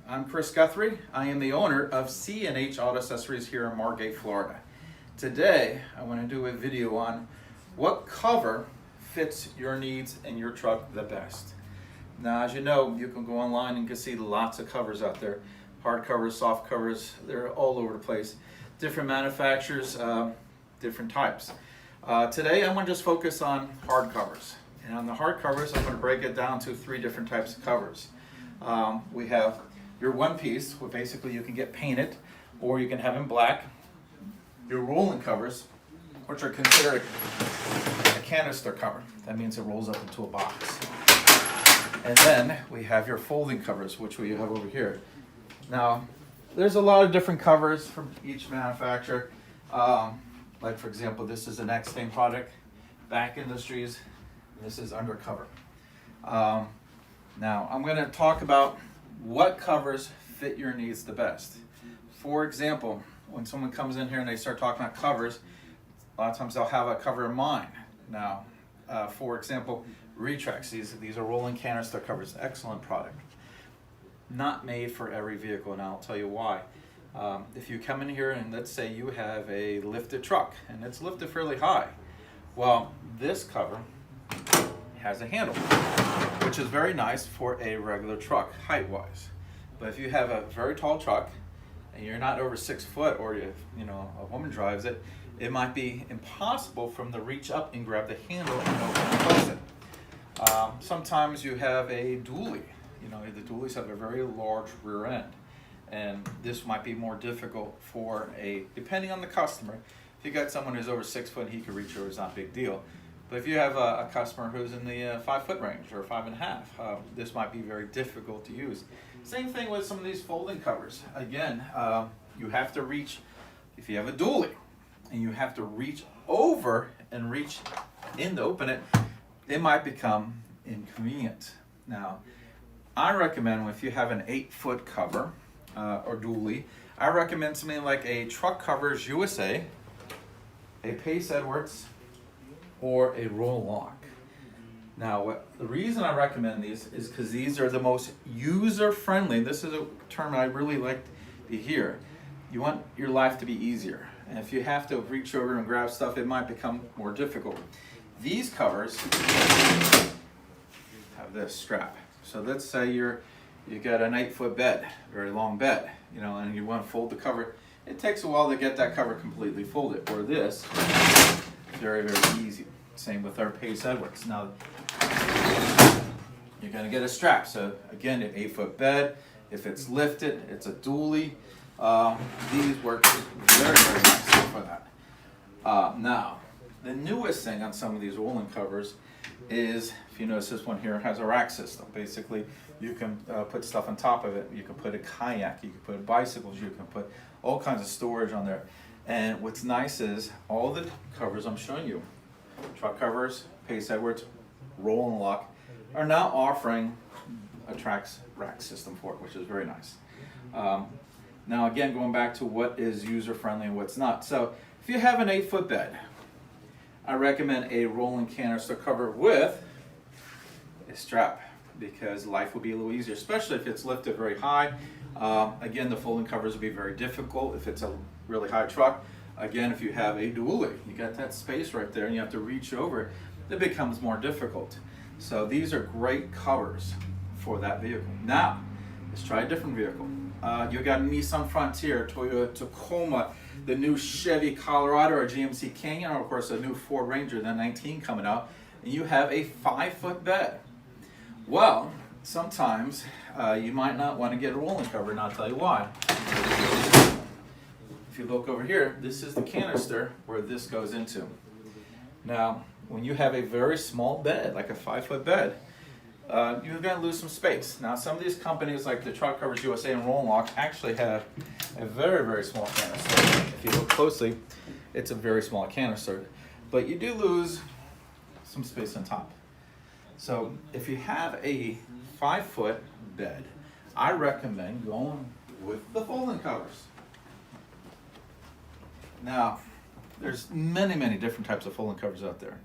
I'm Chris Guthrie. I am the owner of C&H Auto Accessories here in Margate, Florida. Today, I want to do a video on what cover fits your needs and your truck the best. Now, as you know, you can go online and you can see lots of covers out there. Hard covers, soft covers, they're all over the place. Different manufacturers, different types. Today, I'm going to just focus on hard covers. And on the hard covers, I'm going to break it down to 3 different types of covers. We have your one piece, where basically you can get painted, or you can have in black. Your rolling covers, which are considered a canister cover. That means it rolls up into a box. And then we have your folding covers, which we have over here. Now, there's a lot of different covers from each manufacturer. Like for example, this is an X-Stain product, Back Industries. This is Undercover. Now, I'm going to talk about what covers fit your needs the best. For example, when someone comes in here and they start talking about covers, a lot of times they'll have a cover in mind. Now, for example, Retrax, these are rolling canister covers, excellent product. Not made for every vehicle, and I'll tell you why. If you come in here and let's say you have a lifted truck and it's lifted fairly high, well, this cover has a handle, which is very nice for a regular truck height-wise. But if you have a very tall truck and you're not over 6 foot, or you know a woman drives it, it might be impossible for them to reach up and grab the handle and open and close it. Sometimes you have a dually. You know, the dualies have a very large rear end, and this might be more difficult for depending on the customer. If you got someone who's over 6 foot, he can reach over, it's not a big deal. But if you have a customer who's in the 5 foot range or 5.5, this might be very difficult to use. Same thing with some of these folding covers. Again, you have to reach, if you have a dually, and you have to reach over and reach in to open it, it might become inconvenient. Now, I recommend if you have an 8 foot cover or dually, I recommend something like a Truckcovers USA, a Pace Edwards, or a roll lock. Now, the reason I recommend these is because these are the most user-friendly. This is a term I really like to hear. You want your life to be easier. And if you have to reach over and grab stuff, it might become more difficult. These covers have this strap. So let's say you got an 8 foot bed, very long bed, you know, and you want to fold the cover. It takes a while to get that cover completely folded. Or this, very, very easy. Same with our Pace Edwards. Now, you're going to get a strap. So again, an 8 foot bed. If it's lifted, it's a dually. These work very, very nicely for that. Now, the newest thing on some of these rolling covers is, if you notice this one here has a rack system. Basically, you can put stuff on top of it. You can put a kayak, you can put bicycles, you can put all kinds of storage on there. And what's nice is all the covers I'm showing you, Truckcovers, Pace Edwards, Roll and Lock, are now offering a Trax rack system for it, which is very nice. Now again, going back to what is user-friendly and what's not. So if you have an 8 foot bed, I recommend a rolling canister cover with a strap, because life will be a little easier, especially if it's lifted very high. Again, the folding covers will be very difficult if it's a really high truck. Again, if you have a dually, you got that space right there and you have to reach over, it becomes more difficult. So these are great covers for that vehicle. Now, let's try a different vehicle. You got a Nissan Frontier, Toyota Tacoma, the new Chevy Colorado or GMC Canyon, or of course a new Ford Ranger, the 19 coming out, and you have a 5 foot bed. Well, sometimes you might not want to get a rolling cover, and I'll tell you why. If you look over here, this is the canister where this goes into. Now, when you have a very small bed, like a 5 foot bed, you're going to lose some space. Now, some of these companies like the Truckcovers USA and Roll and Lock actually have a very, very small canister. If you look closely, it's a very small canister, but you do lose some space on top. So if you have a 5 foot bed, I recommend going with the folding covers. Now, there's many, many different types of folding covers out there.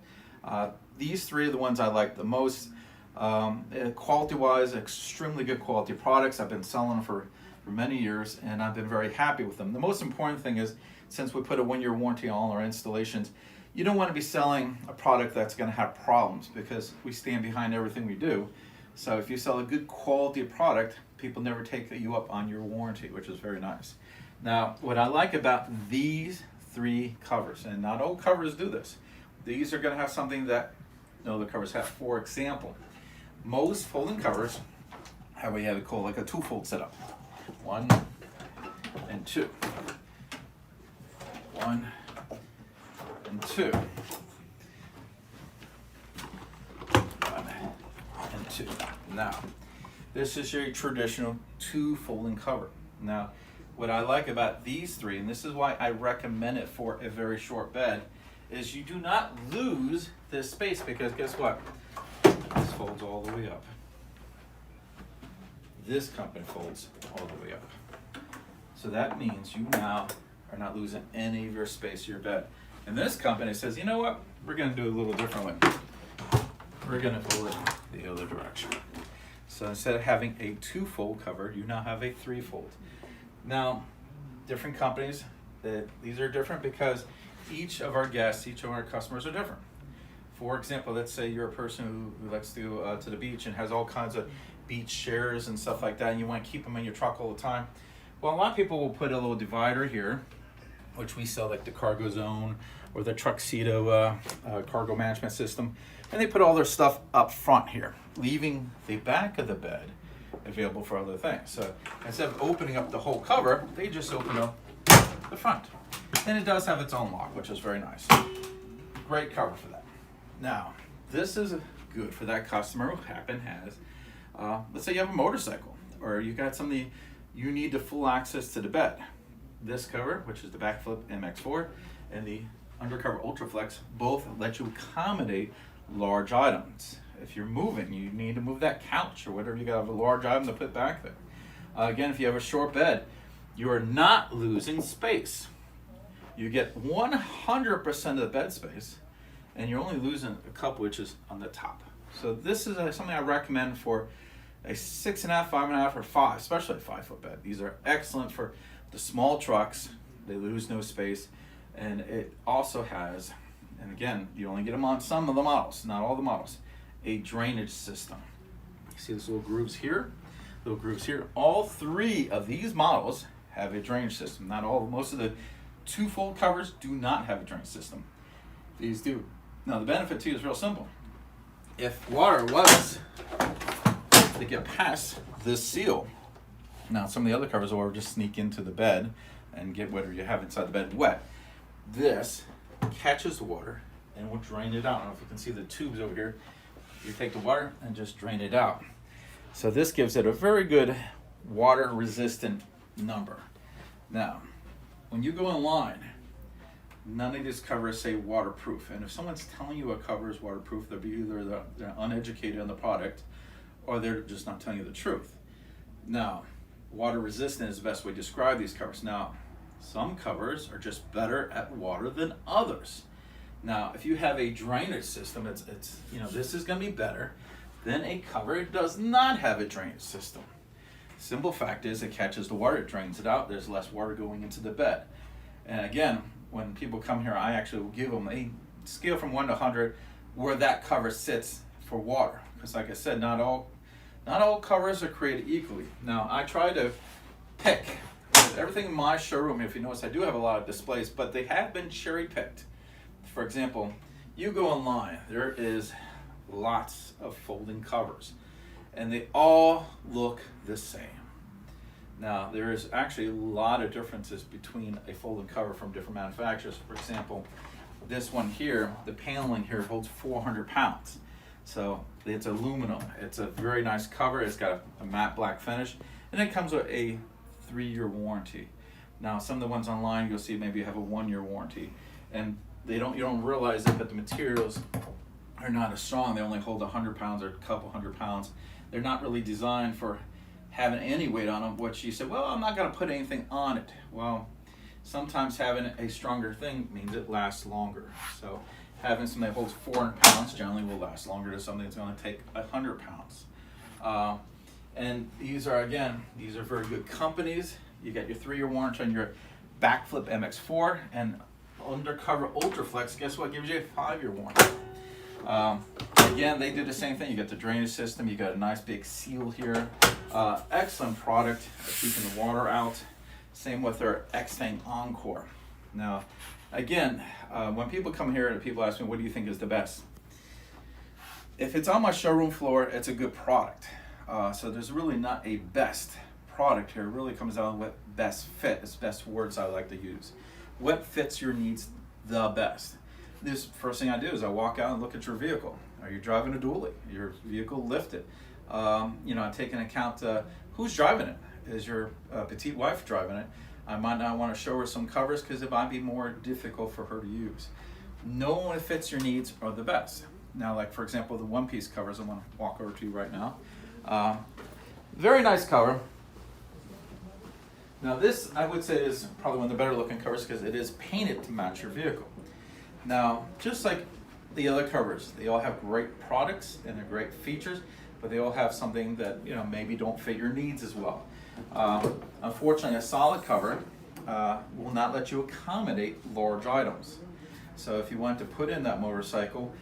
These 3 are the ones I like the most. Quality-wise, extremely good quality products. I've been selling them for many years, and I've been very happy with them. The most important thing is, since we put a 1-year warranty on all our installations, you don't want to be selling a product that's going to have problems, because we stand behind everything we do. So if you sell a good quality product, people never take you up on your warranty, which is very nice. Now, what I like about these 3 covers, and not all covers do this, these are going to have something that no other covers have. For example, most folding covers have what you have to call like a 2-fold setup. 1 and 2. 1 and 2. 1 and 2. Now, this is your traditional 2-folding cover. Now, what I like about these 3, and this is why I recommend it for a very short bed, is you do not lose this space, because guess what? This folds all the way up. This company folds all the way up. So that means you now are not losing any of your space in your bed. And this company says, you know what? We're going to do it a little differently. We're going to fold it the other direction. So instead of having a 2-fold cover, you now have a 3-fold. Now, different companies, these are different because each of our guests, each of our customers are different. For example, let's say you're a person who likes to go to the beach and has all kinds of beach chairs and stuff like that, and you want to keep them in your truck all the time. Well, a lot of people will put a little divider here, which we sell, like the Cargo Zone or the Truxedo cargo management system, and they put all their stuff up front here, leaving the back of the bed available for other things. So instead of opening up the whole cover, they just open up the front. And it does have its own lock, which is very nice. Great cover for that. Now, this is good for that customer who has, let's say you have a motorcycle, or you got something you need the full access to the bed. This cover, which is the Backflip MX4, and the Undercover Ultraflex, both let you accommodate large items. If you're moving, you need to move that couch or whatever, you got a large item to put back there. Again, if you have a short bed, you are not losing space. You get 100% of the bed space, and you're only losing a couple inches on the top. So this is something I recommend for a 6.5, 5.5, or 5, especially a 5-foot bed. These are excellent for the small trucks. They lose no space, and it also has, and again, you only get them on some of the models, not all the models, a drainage system. You see these little grooves here, little grooves here. All 3 of these models have a drainage system. Not all, most of the 2-fold covers do not have a drainage system. These do. Now the benefit to you is real simple. If water was to get past this seal, now some of the other covers will just sneak into the bed and get whatever you have inside the bed wet. This catches the water and will drain it out. I don't know if you can see the tubes over here. You take the water and just drain it out. So this gives it a very good water resistant number. Now, when you go online, none of these covers say waterproof. And if someone's telling you a cover is waterproof, they're either they're uneducated on the product, or they're just not telling you the truth. Now, water resistant is the best way to describe these covers. Now, some covers are just better at water than others. Now, if you have a drainage system, it's this is going to be better than a cover that does not have a drainage system. Simple fact is, it catches the water, it drains it out. There's less water going into the bed. And again, when people come here, I actually will give them a scale from 1 to 100 where that cover sits for water. Because like I said, not all covers are created equally. Now, I try to pick everything in my showroom. If you notice, I do have a lot of displays, but they have been cherry picked. For example, you go online, there is lots of folding covers, and they all look the same. Now, there is actually a lot of differences between a folding cover from different manufacturers. For example, this one here, the paneling here holds 400 pounds. So it's aluminum. It's a very nice cover. It's got a matte black finish, and it comes with a 3-year warranty. Now, some of the ones online, you'll see maybe have a 1-year warranty, and you don't realize it, but the materials are not as strong. They only hold 100 pounds or a couple 100 pounds. They're not really designed for having any weight on them. What she said, well, I'm not going to put anything on it. Well, sometimes having a stronger thing means it lasts longer. So having something that holds 400 pounds generally will last longer than something that's going to take 100 pounds. And these are very good companies. You get your 3-year warranty on your backflip MX4 and undercover Ultraflex. Guess what? Gives you a 5-year warranty. Again, they do the same thing. You got the drainage system. You got a nice big seal here. Excellent product at keeping the water out. Same with their X-Tank Encore. Now, again, when people come here and people ask me, what do you think is the best? If it's on my showroom floor, it's a good product. So there's really not a best product here. It really comes down to what best fit. It's best words I like to use. What fits your needs the best? This first thing I do is I walk out and look at your vehicle. Are you driving a dually? Your vehicle lifted? I take into account who's driving it. Is your petite wife driving it? I might not want to show her some covers because it might be more difficult for her to use. Knowing what fits your needs are the best. Now, like for example, the one-piece covers I'm going to walk over to you right now. Very nice cover. Now this, I would say, is probably one of the better looking covers because it is painted to match your vehicle. Now, just like the other covers, they all have great products and they're great features, but they all have something that maybe don't fit your needs as well. Unfortunately, a solid cover will not let you accommodate large items. So if you want to put in that motorcycle,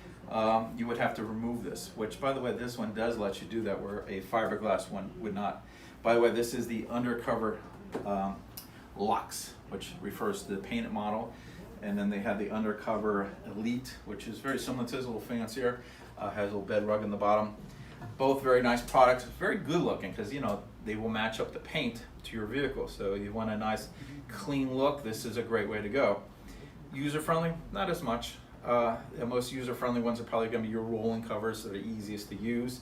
you would have to remove this, which by the way, this one does let you do that where a fiberglass one would not. By the way, this is the undercover Lux, which refers to the painted model. And then they have the undercover Elite, which is very similar to this, a little fancier, has a little bed rug in the bottom. Both very nice products, very good looking because they will match up the paint to your vehicle. So you want a nice clean look, this is a great way to go. User friendly, not as much. The most user friendly ones are probably going to be your rolling covers that are easiest to use.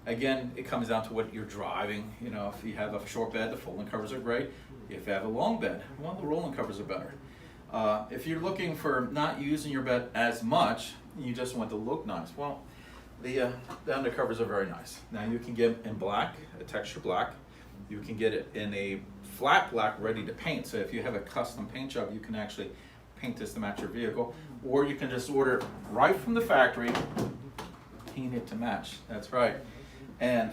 Again, it comes down to what you're driving. If you have a short bed, the folding covers are great. If you have a long bed, well, the rolling covers are better. If you're looking for not using your bed as much, you just want to look nice, well, the undercovers are very nice. Now you can get it in black, a texture black. You can get it in a flat black ready to paint. So if you have a custom paint job, you can actually paint this to match your vehicle. Or you can just order it right from the factory, paint it to match. That's right. And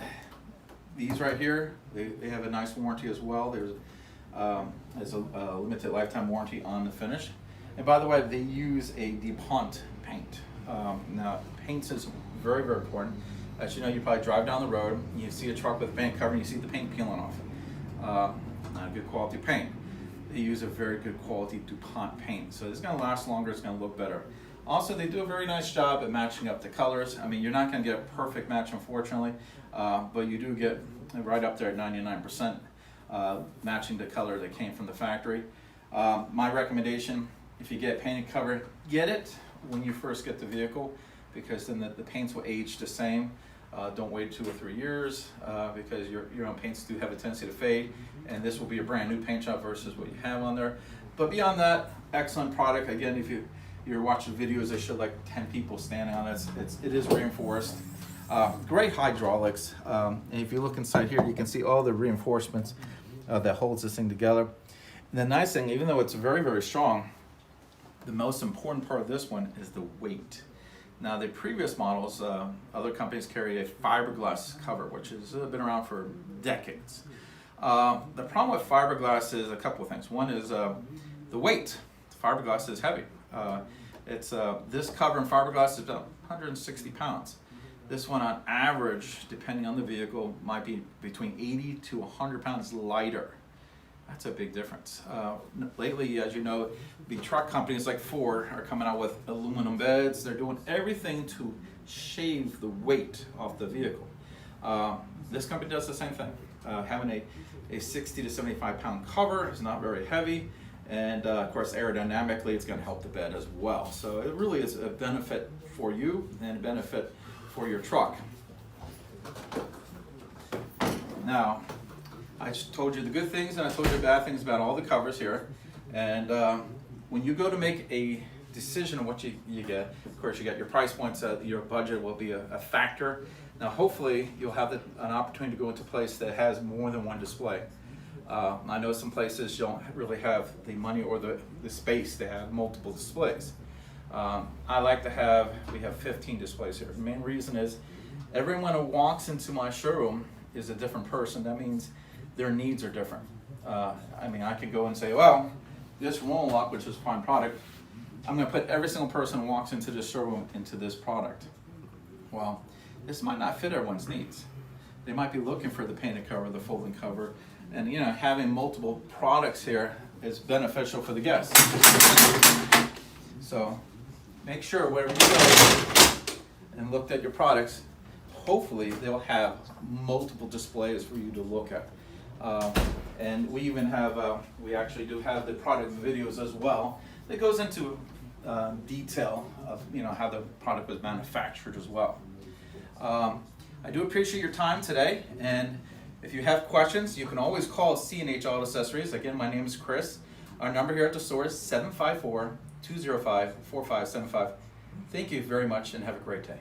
these right here, they have a nice warranty as well. There's a limited lifetime warranty on the finish. And by the way, they use a DuPont paint. Now, paint is very, very important. As you know, you probably drive down the road, you see a truck with a paint cover, and you see the paint peeling off. Not a good quality paint. They use a very good quality DuPont paint. So it's going to last longer, it's going to look better. Also, they do a very nice job at matching up the colors. I mean, you're not going to get a perfect match, unfortunately, but you do get right up there at 99%. Matching the color that came from the factory. My recommendation, if you get a painted cover, get it when you first get the vehicle because then the paints will age the same. Don't wait 2 or 3 years because your own paints do have a tendency to fade, and this will be a brand new paint job versus what you have on there. But beyond that, excellent product. Again, if you're watching videos, they show like 10 people standing on it. It is reinforced. Great hydraulics. And if you look inside here, you can see all the reinforcements that holds this thing together. And the nice thing, even though it's very, very strong, the most important part of this one is the weight. Now, the previous models, other companies carry a fiberglass cover, which has been around for decades. The problem with fiberglass is a couple of things. One is the weight. Fiberglass is heavy. This cover in fiberglass is about 160 pounds. This one on average, depending on the vehicle, might be between 80 to 100 pounds lighter. That's a big difference. Lately, as you know, the truck companies like Ford are coming out with aluminum beds. They're doing everything to shave the weight off the vehicle. This company does the same thing. Having a 60 to 75 pound cover is not very heavy. And of course, aerodynamically, it's going to help the bed as well. So it really is a benefit for you and a benefit for your truck. Now, I just told you the good things and I told you the bad things about all the covers here. And when you go to make a decision on what you get, of course you got your price points, your budget will be a factor. Now hopefully you'll have an opportunity to go into a place that has more than one display. I know some places don't really have the money or the space to have multiple displays. I like to we have 15 displays here. The main reason is everyone who walks into my showroom is a different person. That means their needs are different. I mean, I could go and say, well, this roll lock, which is prime product, I'm going to put every single person who walks into this showroom into this product. Well, this might not fit everyone's needs. They might be looking for the painted cover, the folding cover, and having multiple products here is beneficial for the guests. So make sure wherever you go and looked at your products, hopefully they'll have multiple displays for you to look at. And we even have, we actually do have the product videos as well that goes into detail of how the product was manufactured as well. I do appreciate your time today, and if you have questions, you can always call C&H Auto Accessories. Again, my name is Chris. Our number here at the store is 754-205-4575. Thank you very much and have a great day.